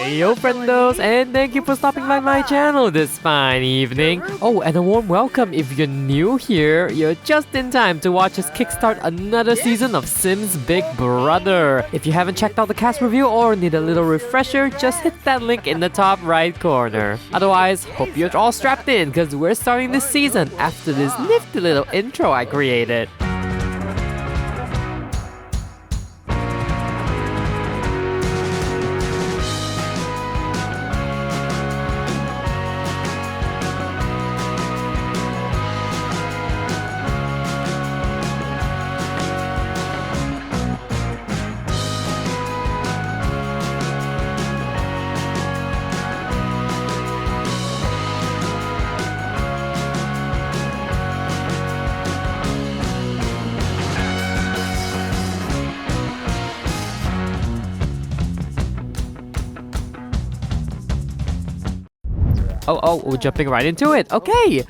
Heyo friendos, and thank you for stopping by my channel this fine evening. Oh, and a warm welcome if you're new here. You're just in time to watch us kickstart another season of Sims Big Brother. If you haven't checked out the cast review or need a little refresher, just hit that link in the top right corner. Otherwise, hope you're all strapped in because we're starting this season after this nifty little intro I created. Oh, we're jumping right into it. Okay.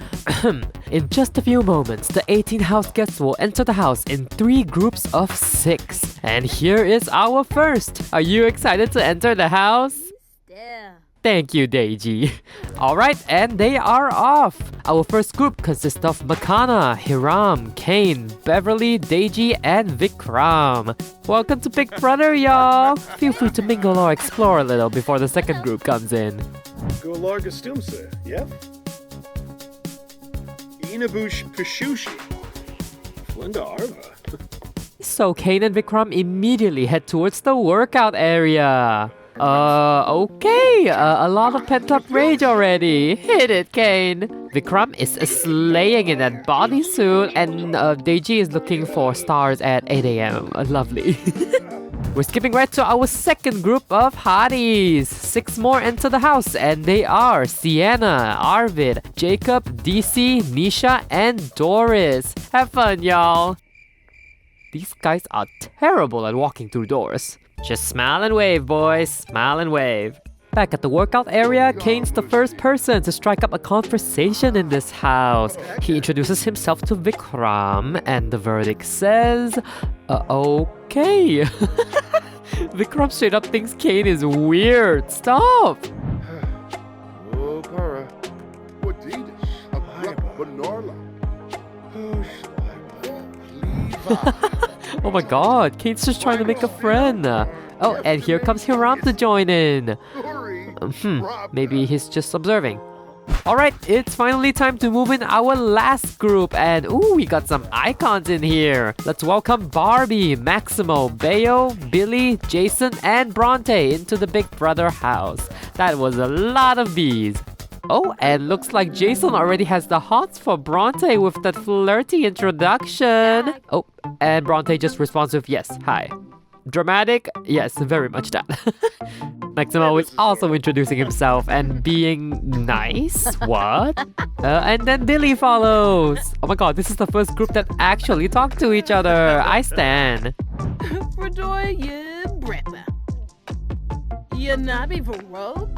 In just a few moments, the 18 house guests will enter the house in 3 groups of 6. And here is our first. Are you excited to enter the house? Yeah. Thank you, Deji. Alright, and they are off. Our first group consists of Makana, Hiram, Kane, Beverly, Deji, and Vikram. Welcome to Big Brother, y'all. Feel free to mingle or explore a little before the second group comes in. Golarga Stumse, yep. Inabush Pishushi. Flinda Arva. So Kane and Vikram immediately head towards the workout area. Okay, a lot of pent-up rage already. Hit it, Kane. Vikram is slaying in that bodysuit, and Deji is looking for stars at 8 a.m. Lovely. We're skipping right to our second group of hotties. 6 more enter the house, and they are Sienna, Arvid, Jacob, DC, Nisha, and Doris. Have fun, y'all. These guys are terrible at walking through doors. Just smile and wave, boys. Smile and wave. Back at the workout area, Kane's the first person to strike up a conversation in this house. He introduces himself to Vikram, and the verdict says, okay. Vikram straight up thinks Kane is weird. Stop! Oh, para. What did Oh my god, Kane's just trying to make a friend. Oh, and here comes Hiram to join in. Maybe he's just observing. Alright, it's finally time to move in our last group, and ooh, we got some icons in here. Let's welcome Barbie, Maximo, Bayo, Billy, Jason, and Bronte into the Big Brother house. That was a lot of bees. Oh, and looks like Jason already has the hots for Bronte with that flirty introduction. Oh, and Bronte just responds with yes, hi. Dramatic? Yes, very much that. Maximo is also introducing himself and being nice. What? And then Billy follows. Oh my god, this is the first group that actually talk to each other. I stan. Fredoye Breppa. Yanabi Vero?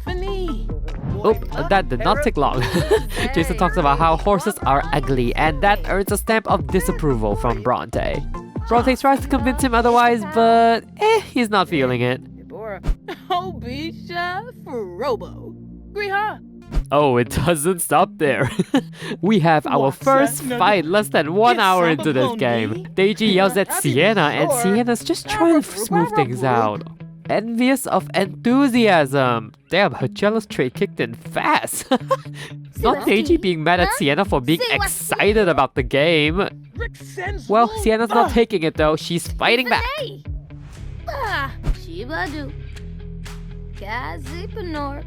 Funny. Oh, that did not take long. Jason talks about how horses are ugly, and that earns a stamp of disapproval from Bronte. Bronte tries to convince him otherwise, but he's not feeling it. Oh, Bisha Robo. Griha. Oh, it doesn't stop there. We have our first fight less than 1 hour into this game. Deji yells at Sienna, and Sienna's just trying to smooth things out. Envious of enthusiasm. Damn, her jealous trait kicked in fast. Not Deji being mad at Sienna for being excited about the game. Well, Sienna's not taking it though. She's fighting back. Shibadu. Kazi Panor.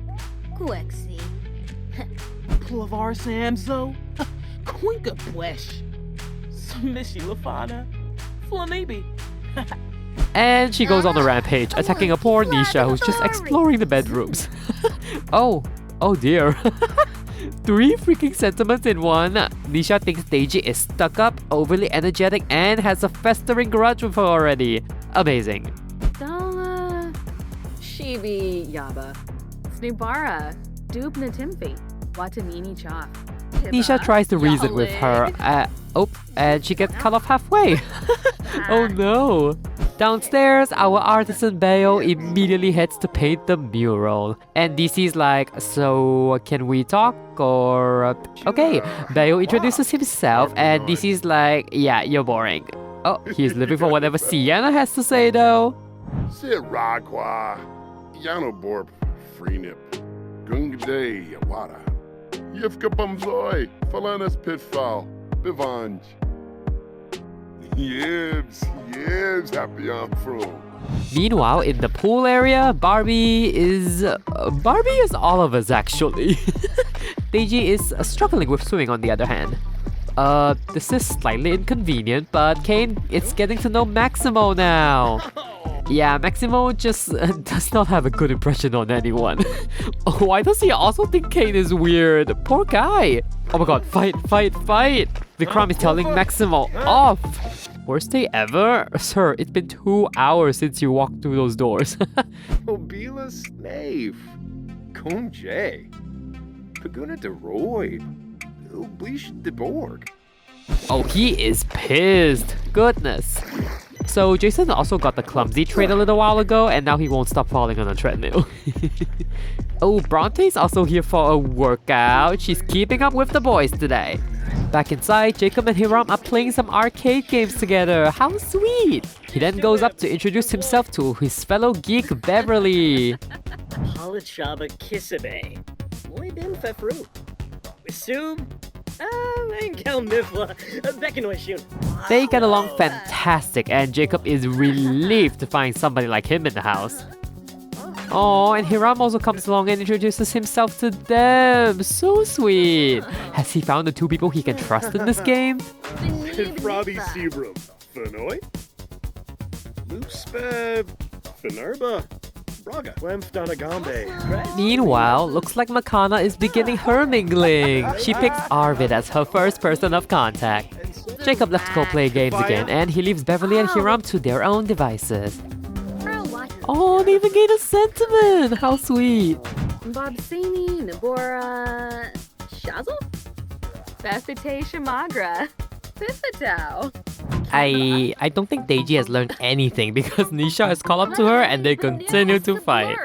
Quexi. Plavar Samso. Quinka Bwesh. Smishi Lafana. Flamibi. And she goes on a rampage, attacking a poor Nisha who's just exploring the bedrooms. Oh dear. 3 freaking sentiments in one. Nisha thinks Deji is stuck up, overly energetic, and has a festering grudge with her already. Amazing. Dala Shibi Yaba Snubara Dubna Timfi Watamini Cha. Nisha tries to reason with her. And she gets cut off halfway. Oh no. Downstairs, our artisan Bayo immediately heads to paint the mural. And DC's like, so can we talk or... Okay, Bayo introduces himself and DC's like, yeah, you're boring. Oh, he's living for whatever Sienna has to say though. Sit Ragwa. Yano Borp. Freenip. Gungday Yawada. Yifka Bumzoy. Falanas Pitfall. Bivanj. Yibs. Happy I'm from. Meanwhile, in the pool area, Barbie is all of us actually. Deiji is struggling with swimming on the other hand. This is slightly inconvenient, but Kane is getting to know Maximo now. Yeah, Maximo just does not have a good impression on anyone. Why does he also think Kane is weird? Poor guy. Oh my god, fight. Vikram is telling Maximo off. Worst day ever? Sir, it's been 2 hours since you walked through those doors. Obila Snave. Kunje. Paguna de Roy. Oblish de Borg. Oh, he is pissed. Goodness. So Jason also got the clumsy trait a little while ago and now he won't stop falling on a treadmill. Oh, Bronte's also here for a workout. She's keeping up with the boys today. Back inside, Jacob and Hiram are playing some arcade games together. How sweet! He then goes up to introduce himself to his fellow geek Beverly. Palachaba Kisabe. Moibin Fefru. Wisum. Enkel Mifla. Beckanoishun. They get along fantastic and Jacob is relieved to find somebody like him in the house. Oh, and Hiram also comes along and introduces himself to them. So sweet. Has he found the 2 people he can trust in this game? Frobby Sebrum. Fenoy. Loospe. Fenerba. Braga. Wemf Donagambe. Meanwhile, looks like Makana is beginning her mingling. She picks Arvid as her first person of contact. Jacob left to go play games again and he leaves Beverly and Hiram to their own devices. Oh, they even gained a sentiment! How sweet! Bobsini, Nabora, Shazzle? Bethite Shamagra. Piffatau. I don't think Deiji has learned anything because Nisha has called up to her and they continue to fight.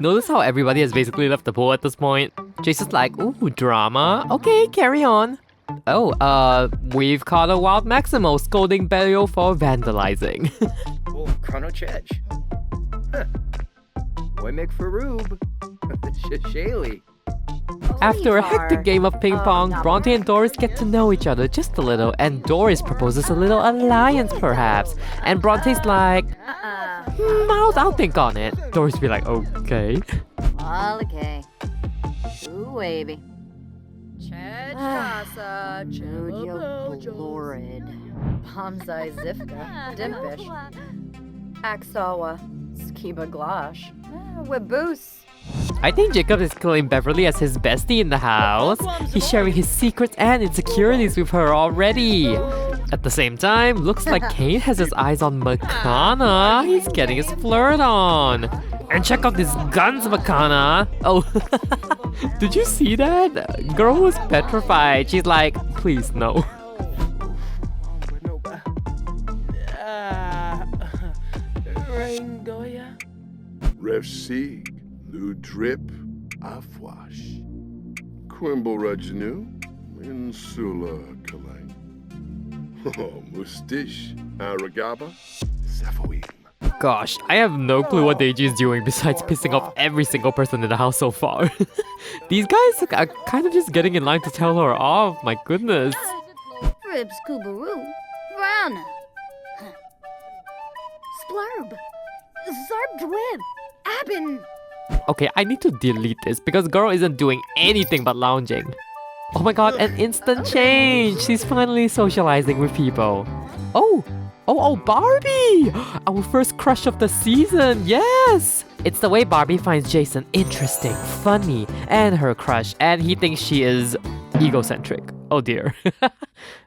Notice how everybody has basically left the pool at this point? Jason's like, ooh, drama. Okay, carry on. Oh, we've caught a wild Maximo scolding Belio for vandalizing. Oh, Chrono Chedge. Boy make Faroob. Shaylee. After a hectic game of ping pong, Bronte and Doris get to know each other just a little and Doris proposes a little alliance perhaps. And Bronte's like, I'll think on it. Doris be like, okay. All okay. Ooh, wavy. Casa, Jojo Florid. Pomzai Zifka. Dimpish. Axawa. Skiba Glosh. Waboose. I think Jacob is calling Beverly as his bestie in the house. He's sharing his secrets and insecurities with her already. At the same time, looks like Kane has his eyes on Makana. He's getting his flirt on. And check out these guns, Makana. Oh, did you see that? Girl was petrified. She's like, please no. Rev Sieg. Ludrip. Afwash. Quimble Rajanu. Insula Kalang. Oh, Mustish. Aragaba. Safoim. Gosh, I have no clue what Deiji is doing besides pissing off every single person in the house so far. These guys are kind of just getting in line to tell her off, my goodness. Fribs Kubaroo. Vrana. Splurb. Zarbdwib. Abin. Okay, I need to delete this because girl isn't doing anything but lounging. Oh my god, an instant change! She's finally socializing with people. Oh, Barbie! Our first crush of the season, yes! It's the way Barbie finds Jason interesting, funny, and her crush, and he thinks she is egocentric. Oh dear.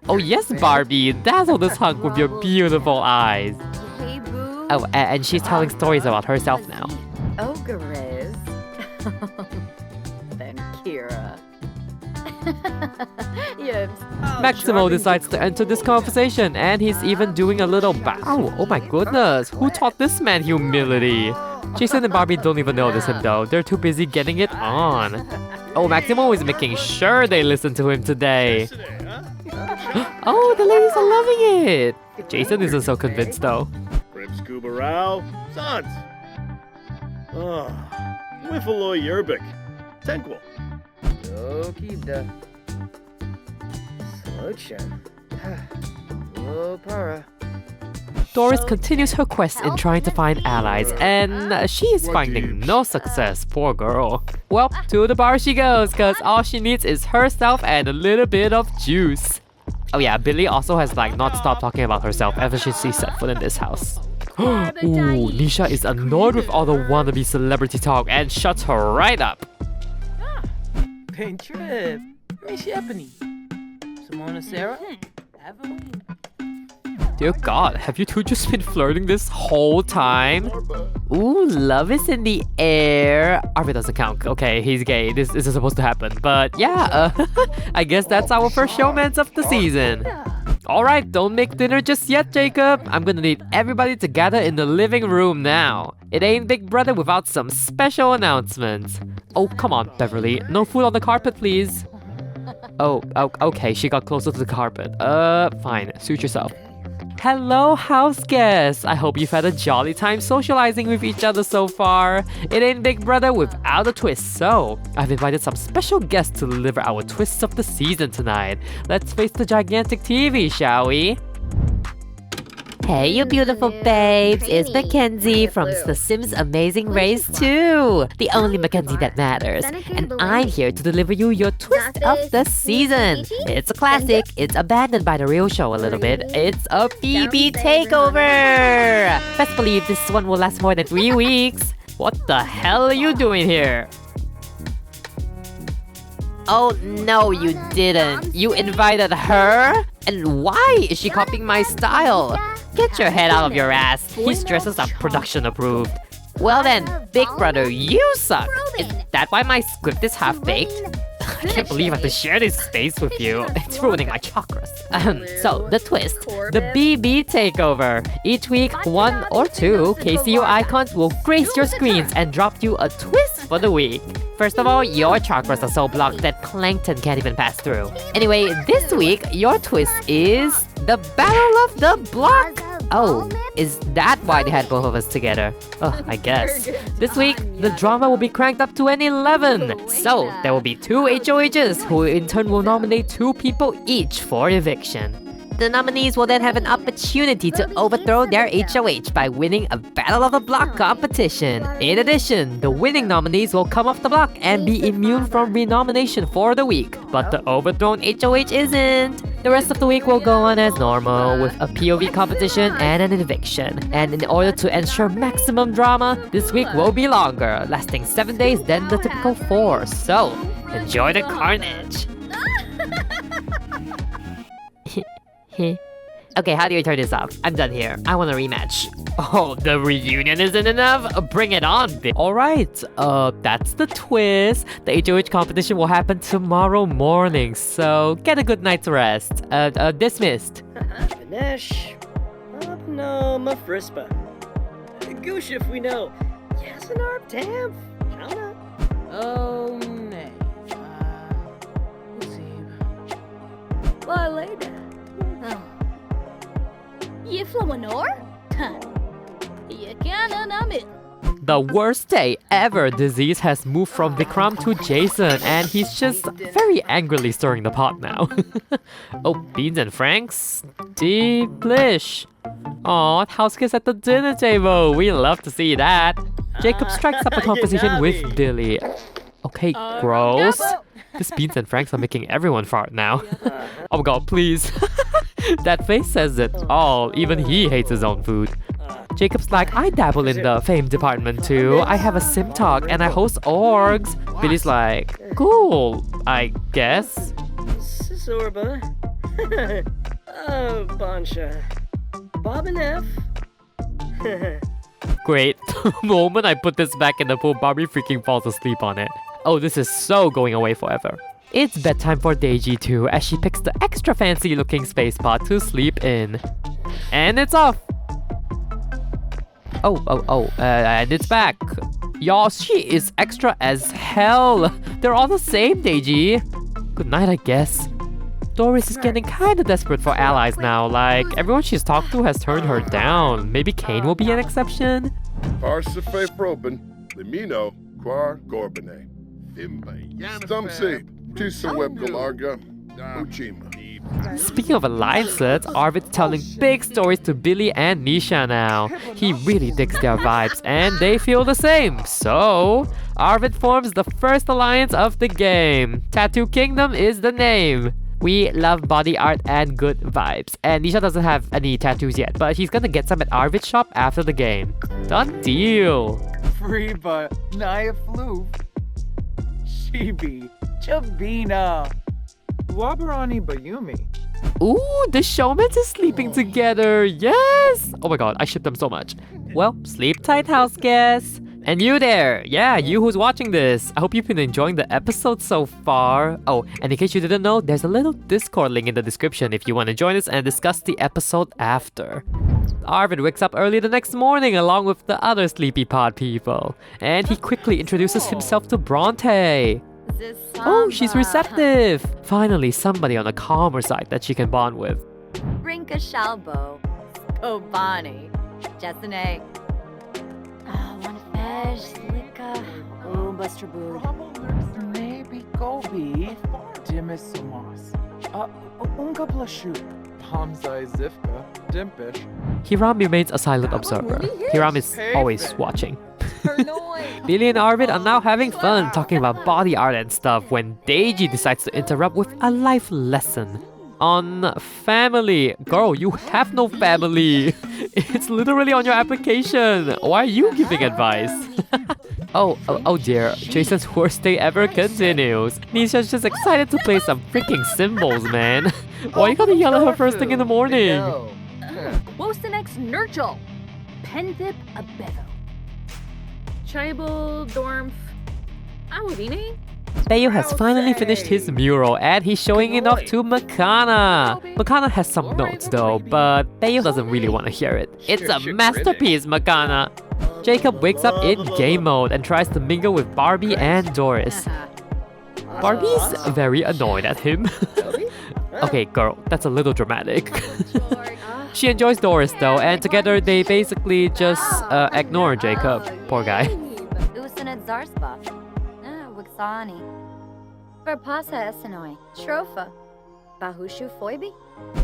Oh yes, Barbie, dazzle this hunk with your beautiful eyes. Hey, boo. Oh, and she's telling stories about herself now. Ogres. Then Kira. Yibs. Maximo decides to enter this conversation, and he's even doing a little bow. Oh my goodness, who taught this man humility? Jason and Barbie don't even notice him though. They're too busy getting it on. Oh, Maximo is making sure they listen to him today. Oh, the ladies are loving it. Jason isn't so convinced though. Rib Scuba Row, Sans. Oh, Wiffaloy Yerbik. Tenkwell. Okida. Slocha. Para. Doris continues her quest in trying to find allies, and she is finding no success, poor girl. Well, to the bar she goes, cause all she needs is herself and a little bit of juice. Oh yeah, Billy also has like not stopped talking about herself ever since she set foot in this house. Ooh, Nisha is annoyed with all the wannabe celebrity talk and shuts her right up. Paint trip. Miss Ebony. Simona Sarah. Evelyn. Dear God, have you two just been flirting this whole time? Ooh, love is in the air. Arvid doesn't count. Okay, he's gay. This is supposed to happen. But yeah, I guess that's our first showmance of the season. Alright, don't make dinner just yet, Jacob. I'm gonna need everybody to gather in the living room now. It ain't Big Brother without some special announcements. Oh, come on, Beverly. No food on the carpet, please. Oh, okay, she got closer to the carpet. Fine, suit yourself. Hello, house guests! I hope you've had a jolly time socializing with each other so far. It ain't Big Brother without a twist, so I've invited some special guests to deliver our twists of the season tonight. Let's face the gigantic TV, shall we? Hey, you beautiful babes! It's Mackenzie from The Sims Amazing Race 2! The only Mackenzie that matters. And I'm here to deliver you your twist of the season! It's a classic, it's abandoned by the real show a little bit. It's a BB takeover! Best believe this one will last more than 3 weeks. What the hell are you doing here? Oh no, you didn't. You invited her? And why is she copying my style? Get your head out of your ass. His dresses are production approved. Well then, Big Brother, you suck. Is that why my script is half-baked? I can't believe I have to share this space with you. It's ruining my chakras. So, the twist. The BB takeover. Each week, 1 or 2 KCU icons will grace your screens and drop you a twist for the week. First of all, your chakras are so blocked that plankton can't even pass through. Anyway, this week, your twist is the Battle of the Block. Oh, is that why they had both of us together? Oh, I guess. This week, the drama will be cranked up to an 11. So, there will be 2 HOHs who in turn will nominate 2 people each for eviction. The nominees will then have an opportunity to overthrow their HOH by winning a Battle of the Block competition. In addition, the winning nominees will come off the block and be immune from renomination for the week. But the overthrown HOH isn't. The rest of the week will go on as normal with a POV competition and an eviction. And in order to ensure maximum drama, this week will be longer, lasting 7 days than the typical 4. So, enjoy the carnage. Okay, how do you turn this off? I'm done here. I want a rematch. Oh, the reunion isn't enough? Bring it on, bitch. Alright, that's the twist. The HOH competition will happen tomorrow morning, so get a good night's rest. Dismissed. Ganesh. No, Mafrispa. Goosh if we know. Yes, an arb tam. Chana. Oh, nay. Well, later. Oh. You Flowanor? You can't numb it. The worst day ever disease has moved from Vikram to Jason, and he's just very angrily stirring the pot now. Oh, beans and franks? Delish. Aw, house kiss at the dinner table. We love to see that. Jacob strikes up a conversation with Billy. Okay, gross. These beans and franks are making everyone fart now. Oh god, please. That face says it all. Even he hates his own food. Jacob's like, I dabble in the fame department too. I have a sim talk and I host orgs. Billy's like, cool, I guess. Sisorba. Oh, Bonsha. Bob and F. Great. The moment I put this back in the pool, Barbie freaking falls asleep on it. Oh, this is so going away forever. It's bedtime for Deji too, as she picks the extra fancy looking space pod to sleep in. And it's off! And it's back. Y'all, she is extra as hell. They're all the same, Deji. Good night, I guess. Doris is getting kinda desperate for allies now, like everyone she's talked to has turned her down. Maybe Kane will be an exception? Parsife Froben, Limino, Quar Gorbane. Stumsy, Tisa Web Galarga, Uchima. Speaking of alliances, Arvid's telling big stories to Billy and Nisha now. He really digs their vibes and they feel the same. So, Arvid forms the first alliance of the game. Tattoo Kingdom is the name. We love body art and good vibes. And Nisha doesn't have any tattoos yet, but he's gonna get some at Arvid's shop after the game. Done deal. Freeba, Naya Floof, Shibi, Chabina, Wabarani Bayumi. Ooh, the showmans is sleeping together. Yes! Oh my god, I ship them so much. Well, sleep tight, house guests. And you there, yeah, you who's watching this. I hope you've been enjoying the episode so far. Oh, and in case you didn't know, there's a little Discord link in the description if you want to join us and discuss the episode after. Arvid wakes up early the next morning along with the other sleepy pod people. And he quickly introduces himself to Bronte. Oh, she's receptive. Finally, somebody on a calmer side that she can bond with. Rinka Shalbo, Obani, Jessene. One fish, Lika, Buster Boo. Maybe Gobi, Dimisumas. Unga Blashu, Hamza Zivka, Dimpish. Hiram remains a silent observer. Hiram is always watching. Billy and Arvid are now having fun talking about body art and stuff when Deji decides to interrupt with a life lesson on family. Girl, you have no family. It's literally on your application. Why are you giving advice? Oh dear, Jason's worst day ever continues. Nisha's just excited to play some freaking cymbals, man. Why you gotta yell at her first thing in the morning? What's the next Nurgle? Penthip Abevo. Tribal Dormf Awabine? Bayo has finally finished his mural and he's showing it off to Makana. Makana has some notes though, but Bayo doesn't really want to hear it. It's a masterpiece, Makana. Jacob wakes up in game mode and tries to mingle with Barbie and Doris. Barbie's very annoyed at him. Okay, girl, that's a little dramatic. She enjoys Doris though, and together they basically just ignore Jacob. Poor guy. Usanat Zarspa, Wixani. Verpasa Esenoi, Tropha, Bahushu Foibi.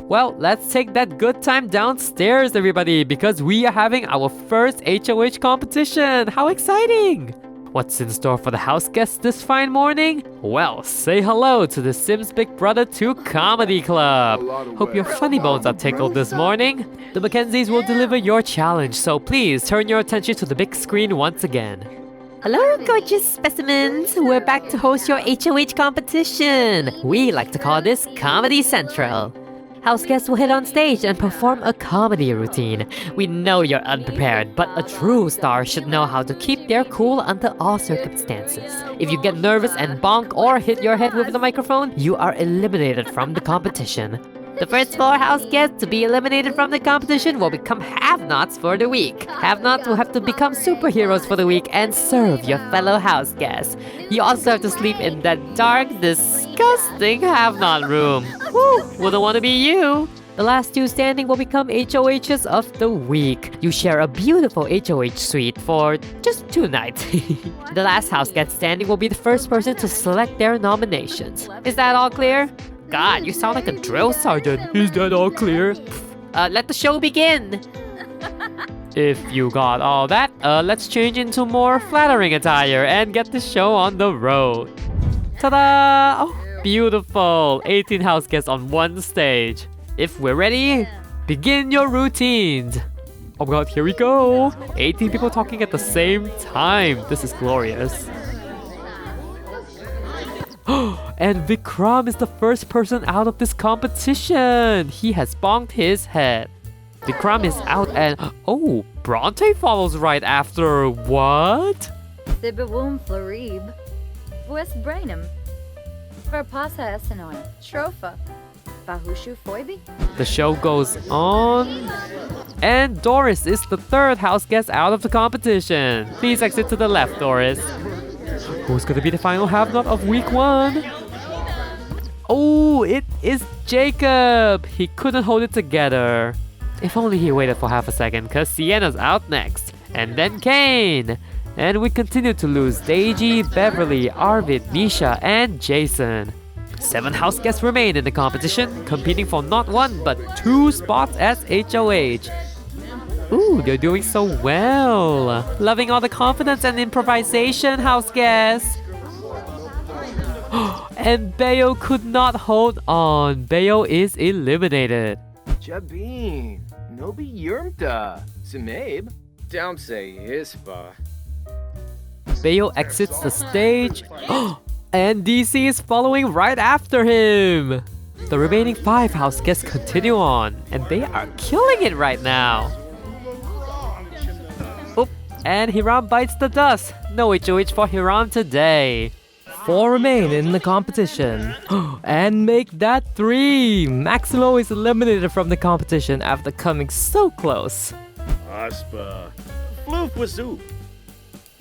Well, let's take that good time downstairs, everybody, because we are having our first HOH competition. How exciting! What's in store for the house guests this fine morning? Well, say hello to the Sims Big Brother 2 Comedy Club. Hope your funny bones are tickled this morning. The Mackenzies will deliver your challenge, so please turn your attention to the big screen once again. Hello, gorgeous specimens! We're back to host your HOH competition. We like to call this Comedy Central. House guests will hit on stage and perform a comedy routine. We know you're unprepared, but a true star should know how to keep their cool under all circumstances. If you get nervous and bonk or hit your head with the microphone, you are eliminated from the competition. The first 4 house guests to be eliminated from the competition will become have-nots for the week. Have-nots will have to become superheroes for the week and serve your fellow house guests. You also have to sleep in that dark, disgusting have-not room. Woo! Wouldn't want to be you! The last 2 standing will become HOHs of the week. You share a beautiful HOH suite for just 2 nights. The last house guest standing will be the first person to select their nominations. Is that all clear? God, you sound like a drill sergeant. Is that all clear? Let the show begin! If you got all that, let's change into more flattering attire and get the show on the road. Ta-da! Oh, beautiful! 18 house guests on 1 stage. If we're ready, begin your routines. Oh my god, here we go! 18 people talking at the same time. This is glorious. And Vikram is the first person out of this competition. He has bonked his head. Vikram is out and... Oh, Bronte follows right after. What? Sibawum Florib, West Brainham, Verpasa Esenoi, Shrofa, Bahushu Foibi? The show goes on. And Doris is the third house guest out of the competition. Please exit to the left, Doris. Who's gonna be the final have-not of week 1? Oh, it is Jacob! He couldn't hold it together. If only he waited for half a second, cause Sienna's out next. And then Kane! And we continue to lose Deiji, Beverly, Arvid, Nisha, and Jason. 7 house guests remain in the competition, competing for not 1 but 2 spots as HOH. Ooh, they're doing so well. Loving all the confidence and improvisation, house guests. And Bayo could not hold on. Bayo is eliminated. Jabin, Nobi Yurmta, Simabe, Downse Ispa. Bayo exits the stage. And DC is following right after him. The remaining 5 house guests continue on, and they are killing it right now. Oop, and Hiram bites the dust. No HOH for Hiram today. 4 remain in the competition. And make that 3. Maximo is eliminated from the competition after coming so close. Aspa. Floof wazoo.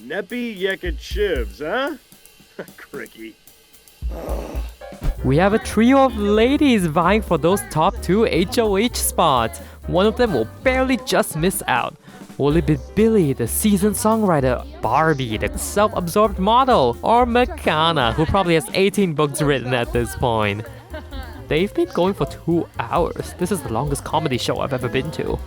Neppy yekit shivs, huh? Cricky. We have a trio of ladies vying for those top 2 HOH spots. One of them will barely just miss out. Will it be Billy, the seasoned songwriter, Barbie, the self-absorbed model, or Makana, who probably has 18 books written at this point? They've been going for 2 hours. This is the longest comedy show I've ever been to.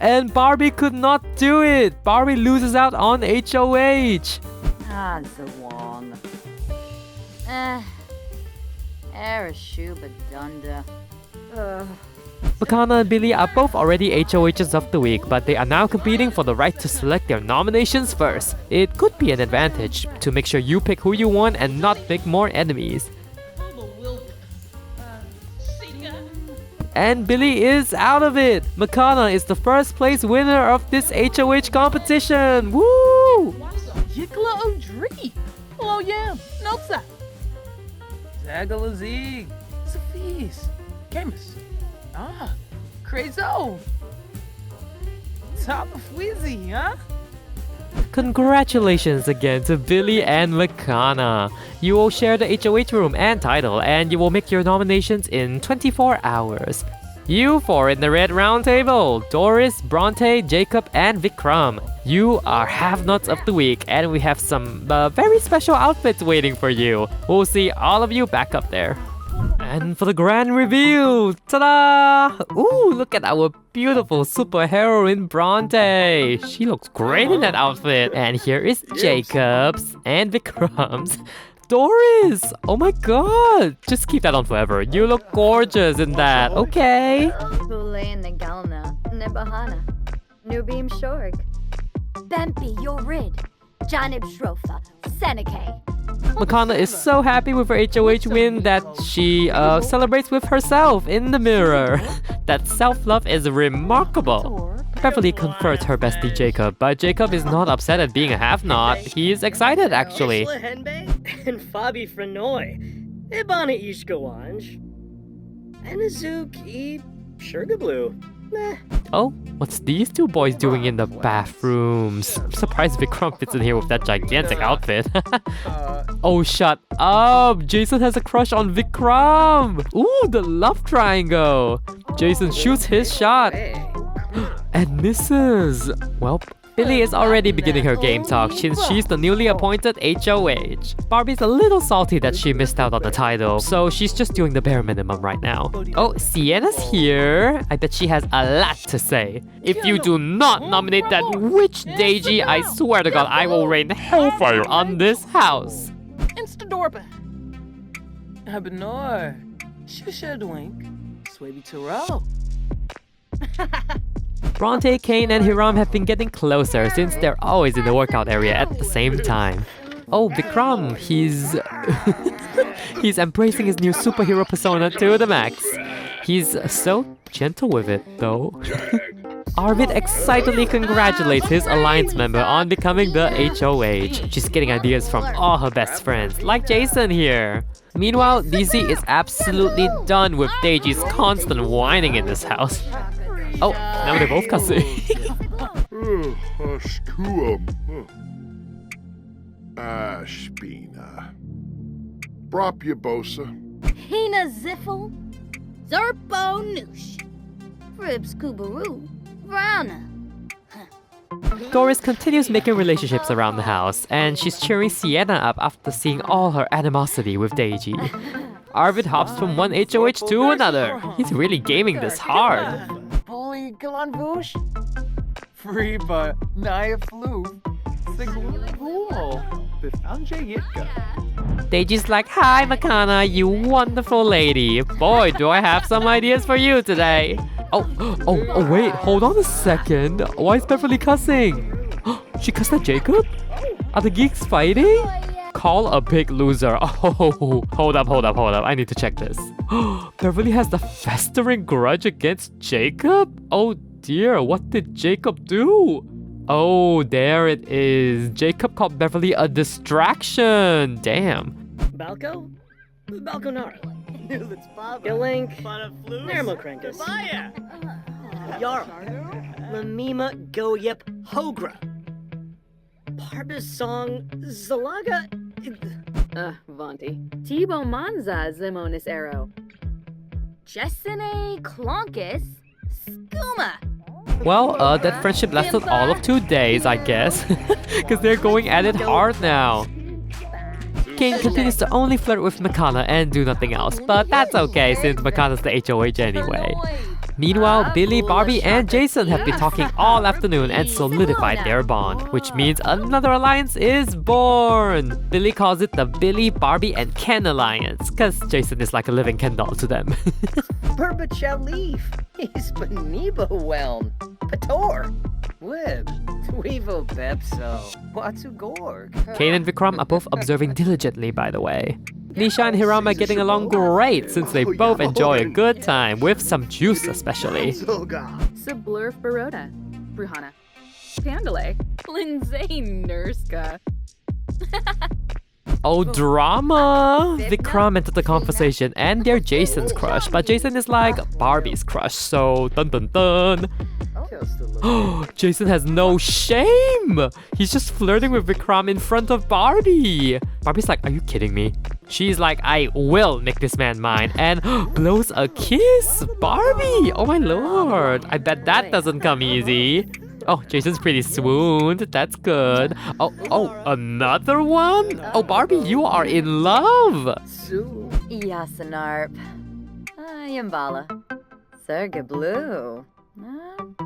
And Barbie could not do it! Barbie loses out on HOH! Ah, Zawong. Arashuba Dunda. Makana and Billy are both already HOHs of the week, but they are now competing for the right to select their nominations first. It could be an advantage to make sure you pick who you want and not pick more enemies. And Billy is out of it! Makana is the first place winner of this HOH competition! Woo! Yikla Odri. Hello, yeah, Nelsa. Zagalazig. Safis. Camus. Crazo. Top of Wheezy, huh? Congratulations again to Billy and Makana. You will share the HOH room and title, and you will make your nominations in 24 hours. You 4 in the red round table: Doris, Bronte, Jacob, and Vikram. You are have-nots of the week, and we have some very special outfits waiting for you. We'll see all of you back up there. And for the grand reveal, ta-da! Ooh, look at our beautiful superheroine Bronte. She looks great in that outfit. And here is Jacob's and Vikram's. Doris! Oh my god! Just keep that on forever. You look gorgeous in that. Okay. Hule in the Galna, Nebahana, Nubim Shorg. Bempi Yorid, Janib Shrofa, Seneke. Makana is so happy with her HOH win that she celebrates with herself in the mirror. That self-love is remarkable. Beverly confirms her bestie Jacob, but Jacob is not upset at being a have-not. He is excited actually. And Fabi Frenoy. Ibana Ishkawanj. And Azuki Sugarblue. Meh. Oh, what's these 2 boys doing in the bathrooms? I'm surprised Vikram fits in here with that gigantic outfit. Oh, shut up! Jason has a crush on Vikram! Ooh, the love triangle! Jason shoots his shot and misses. Well, Billy is already beginning her game talk since she's the newly appointed HOH. Barbie's a little salty that she missed out on the title, so she's just doing the bare minimum right now. Oh, Sienna's here. I bet she has a lot to say. If you do not nominate that witch Deiji, I swear to God I will rain hellfire on this house. Instadorpa. Abenor. Shushadwink. Swaby Turo. Bronte, Kane, and Hiram have been getting closer since they're always in the workout area at the same time. Oh, Vikram, he's embracing his new superhero persona to the max. He's so gentle with it, though. Arvid excitedly congratulates his alliance member on becoming the HOH. She's getting ideas from all her best friends, like Jason here. Meanwhile, DZ is absolutely done with Deiji's constant whining in this house. Oh, now they're both cussing. Spina. Propje bosa. Hina Ziffel, Zerpo Noosh, Fribs Kubaroo, Vrana. Doris continues making relationships around the house, and she's cheering Sienna up after seeing all her animosity with Deiji. Arvid hops from one HOH to another. He's really gaming this hard. Holy Galanvush. Free but Naya Flu. Cool. Deiji's like, "Hi, Makana, you wonderful lady. Boy, do I have some ideas for you today." Oh, wait, hold on a second. Why is Beverly cussing? She cussed at Jacob? Are the geeks fighting? Call a big loser. Oh, hold up. I need to check this. Beverly has the festering grudge against Jacob? Oh dear, what did Jacob do? Oh, there it is. Jacob called Beverly a distraction. Damn. Balco? Balconara. Ilink. Nermokrankus. Yarl. Lamima Goyep Hogra. Parbis Song Zalaga. Vonti. Tibo Manza Zimonis Arrow. Jessene Clonkus. Skooma. Well, that friendship lasted all of 2 days, I guess. Because they're going at it hard now. Kane continues to only flirt with Makana and do nothing else, but that's okay since Makana's the HOH anyway. Meanwhile, Billy, Barbie, and Jason have been talking all afternoon and solidified their bond, which means another alliance is born! Billy calls it the Billy, Barbie, and Ken alliance, cause Jason is like a living Ken doll to them. Burbachow Leaf. He's Benibo Whelm. Pator. Web. Weevo Bepso. Watsu Gorg. Kane and Vikram are both observing diligently, by the way. Nisha and Hiram are getting along great since they both enjoy a good time, with some juice especially. Sublurf Baroda. Bruhana. Pandale. Lindsay Nurska. Oh, drama! Vikram entered the conversation and they're Jason's crush, but Jason is like Barbie's crush, so dun dun dun. Jason has no shame! He's just flirting with Vikram in front of Barbie! Barbie's like, are you kidding me? She's like, I will make this man mine, and blows a kiss! Barbie! Oh my lord! I bet that doesn't come easy. Oh, Jason's pretty swooned. That's good. Oh, another one? Oh, Barbie, you are in love! Yasanarp. Yambala. Serge Blue.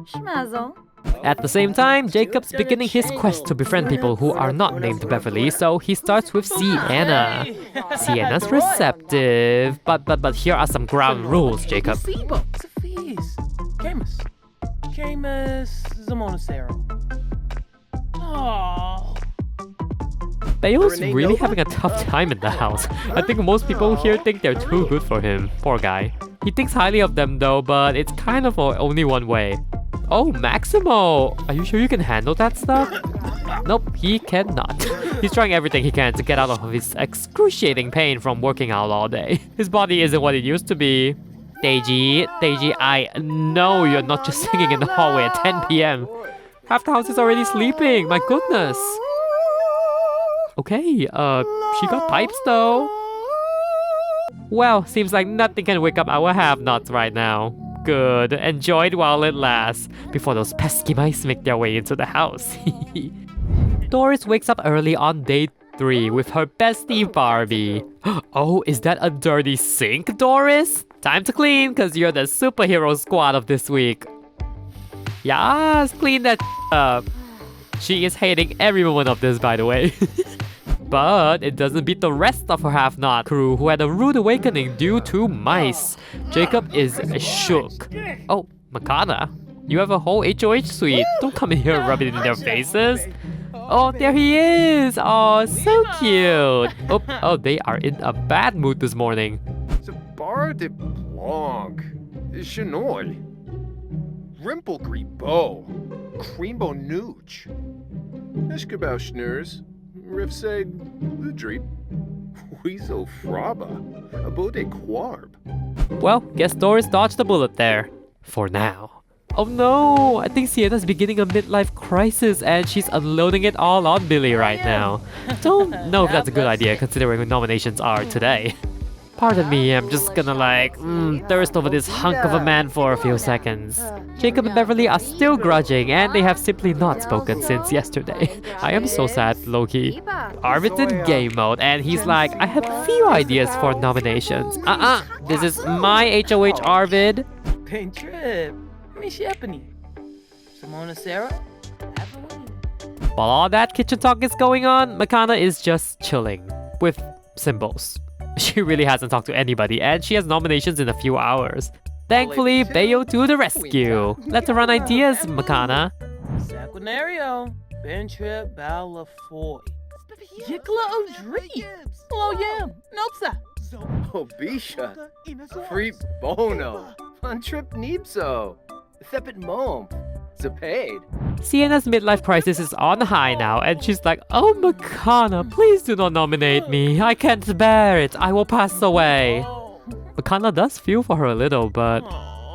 Schmazzle. At the same time, Jacob's beginning his quest to befriend people who are not named Beverly, so he starts with Sienna. Sienna's receptive, but here are some ground rules, Jacob. Camus Zamonacero. Oh. Bayo's really having a tough time in the house. I think most people here think they're too good for him. Poor guy. He thinks highly of them though, but it's kind of only one way. Oh, Maximo! Are you sure you can handle that stuff? Nope, he cannot. He's trying everything he can to get out of his excruciating pain from working out all day. His body isn't what it used to be. Deiji, I know you're not just singing in the hallway at 10 p.m. Half the house is already sleeping, my goodness. Okay, she got pipes though. Well, seems like nothing can wake up our have-nots right now. Good, enjoy it while it lasts, before those pesky mice make their way into the house. Doris wakes up early on day 3 with her bestie Barbie. Oh, is that a dirty sink, Doris? Time to clean, cause you're the superhero squad of this week. Yes, clean that up. She is hating every moment of this, by the way. But it doesn't beat the rest of her have-not crew who had a rude awakening due to mice. Jacob is shook. Oh, Makana, you have a whole HOH suite. Don't come in here and rub it in their faces. Oh, there he is. Oh, so cute. Oh, they are in a bad mood this morning. Bar de Blanc. Chenol. Rimpelgriebo. Creambo Nooch. Eshkabau Schnurs. Rifseg Ludreep. Weasel Fraba. Abode Quarb. Well, guess Doris dodged a bullet there. For now. Oh no! I think Sienna's beginning a midlife crisis and she's unloading it all on Billy right now. Don't know if that's a good idea considering when nominations are today. Pardon me, I'm just gonna thirst over this hunk of a man for a few seconds. Jacob and Beverly are still grudging and they have simply not spoken since yesterday. I am so sad, low-key. Arvid's in game mode and he's like, I have a few ideas for nominations. This is my HOH Arvid. Paint trip. Miss Shephanie. Simona Sarah. While all that kitchen talk is going on, Makana is just chilling with symbols. She really hasn't talked to anybody and she has nominations in a few hours. Thankfully, Bayo to the rescue. Let's run ideas, Makana. Saquinario. Ben Trip Balafoy. Yikla O'Dree. Hello, Yam. Notsa. Obisha. Free Bono. Untrip Nipso. Thepit Mom. Zapade. Sienna's midlife crisis is on high now and she's like, oh Makana, please do not nominate me. I can't bear it. I will pass away. Makana does feel for her a little, but...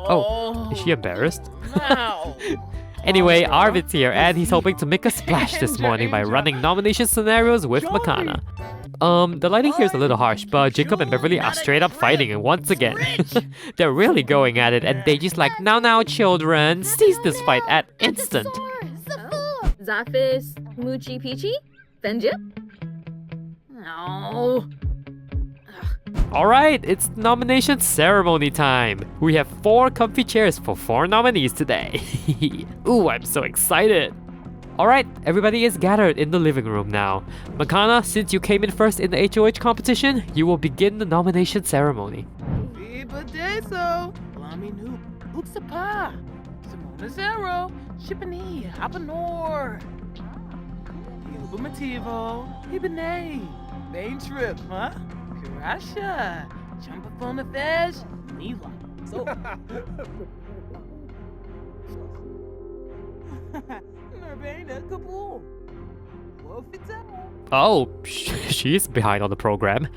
Oh, is she embarrassed? Anyway, Arvid's here and he's hoping to make a splash this morning by running nomination scenarios with Makana. The lighting here is a little harsh, but Jacob and Beverly are straight up fighting and once again. They're really going at it and Deiji's like, now children, cease this fight at instant. Zafis, Moochie Peachy, Fenjip? No. Alright, it's nomination ceremony time. We have 4 comfy chairs for 4 nominees today. Ooh, I'm so excited. Alright, everybody is gathered in the living room now. Makana, since you came in first in the HOH competition, you will begin the nomination ceremony. Viva Deso. Lami Noob. Utsapa. Simona Zero. Shippany. Hapanor. Ilbumativo. Hibane. Main Trip, huh? Karasha. Chumpafona Fish. Nila. So. Oh, she's behind on the program.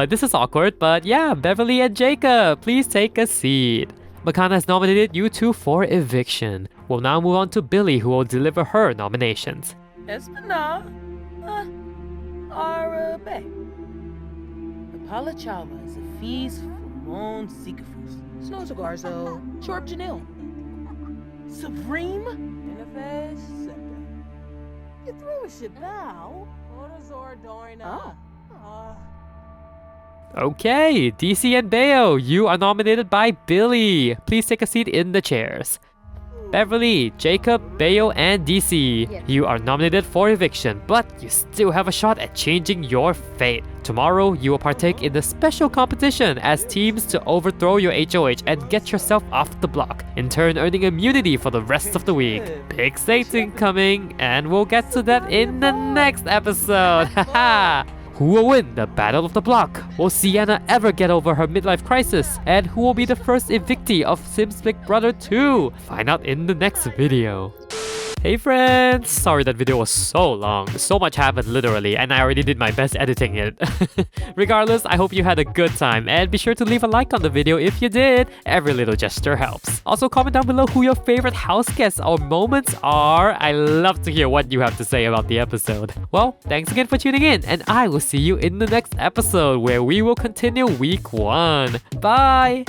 This is awkward, but yeah, Beverly and Jacob, please take a seat. Makana has nominated you two for eviction. We'll now move on to Billy, who will deliver her nominations. Espina. Arabe. Apalachava is a feast for Mon Sikafus. Snow Cigarzo. Sharp Janelle. Supreme. Manifest. You threw a shit now. Okay, DC and Bayo, you are nominated by Billy. Please take a seat in the chairs. Beverly, Jacob, Bayo, and DC, you are nominated for eviction, but you still have a shot at changing your fate. Tomorrow, you will partake in the special competition as teams to overthrow your HOH and get yourself off the block, in turn earning immunity for the rest of the week. Big Satan coming, and we'll get to that in the next episode. Haha! Who will win the Battle of the Block? Will Sienna ever get over her midlife crisis? And who will be the first evictee of Sims Big Brother 2? Find out in the next video. Hey friends! Sorry that video was so long. So much happened literally and I already did my best editing it. Regardless, I hope you had a good time and be sure to leave a like on the video if you did. Every little gesture helps. Also comment down below who your favorite house guests or moments are. I love to hear what you have to say about the episode. Well, thanks again for tuning in and I will see you in the next episode where we will continue week 1. Bye!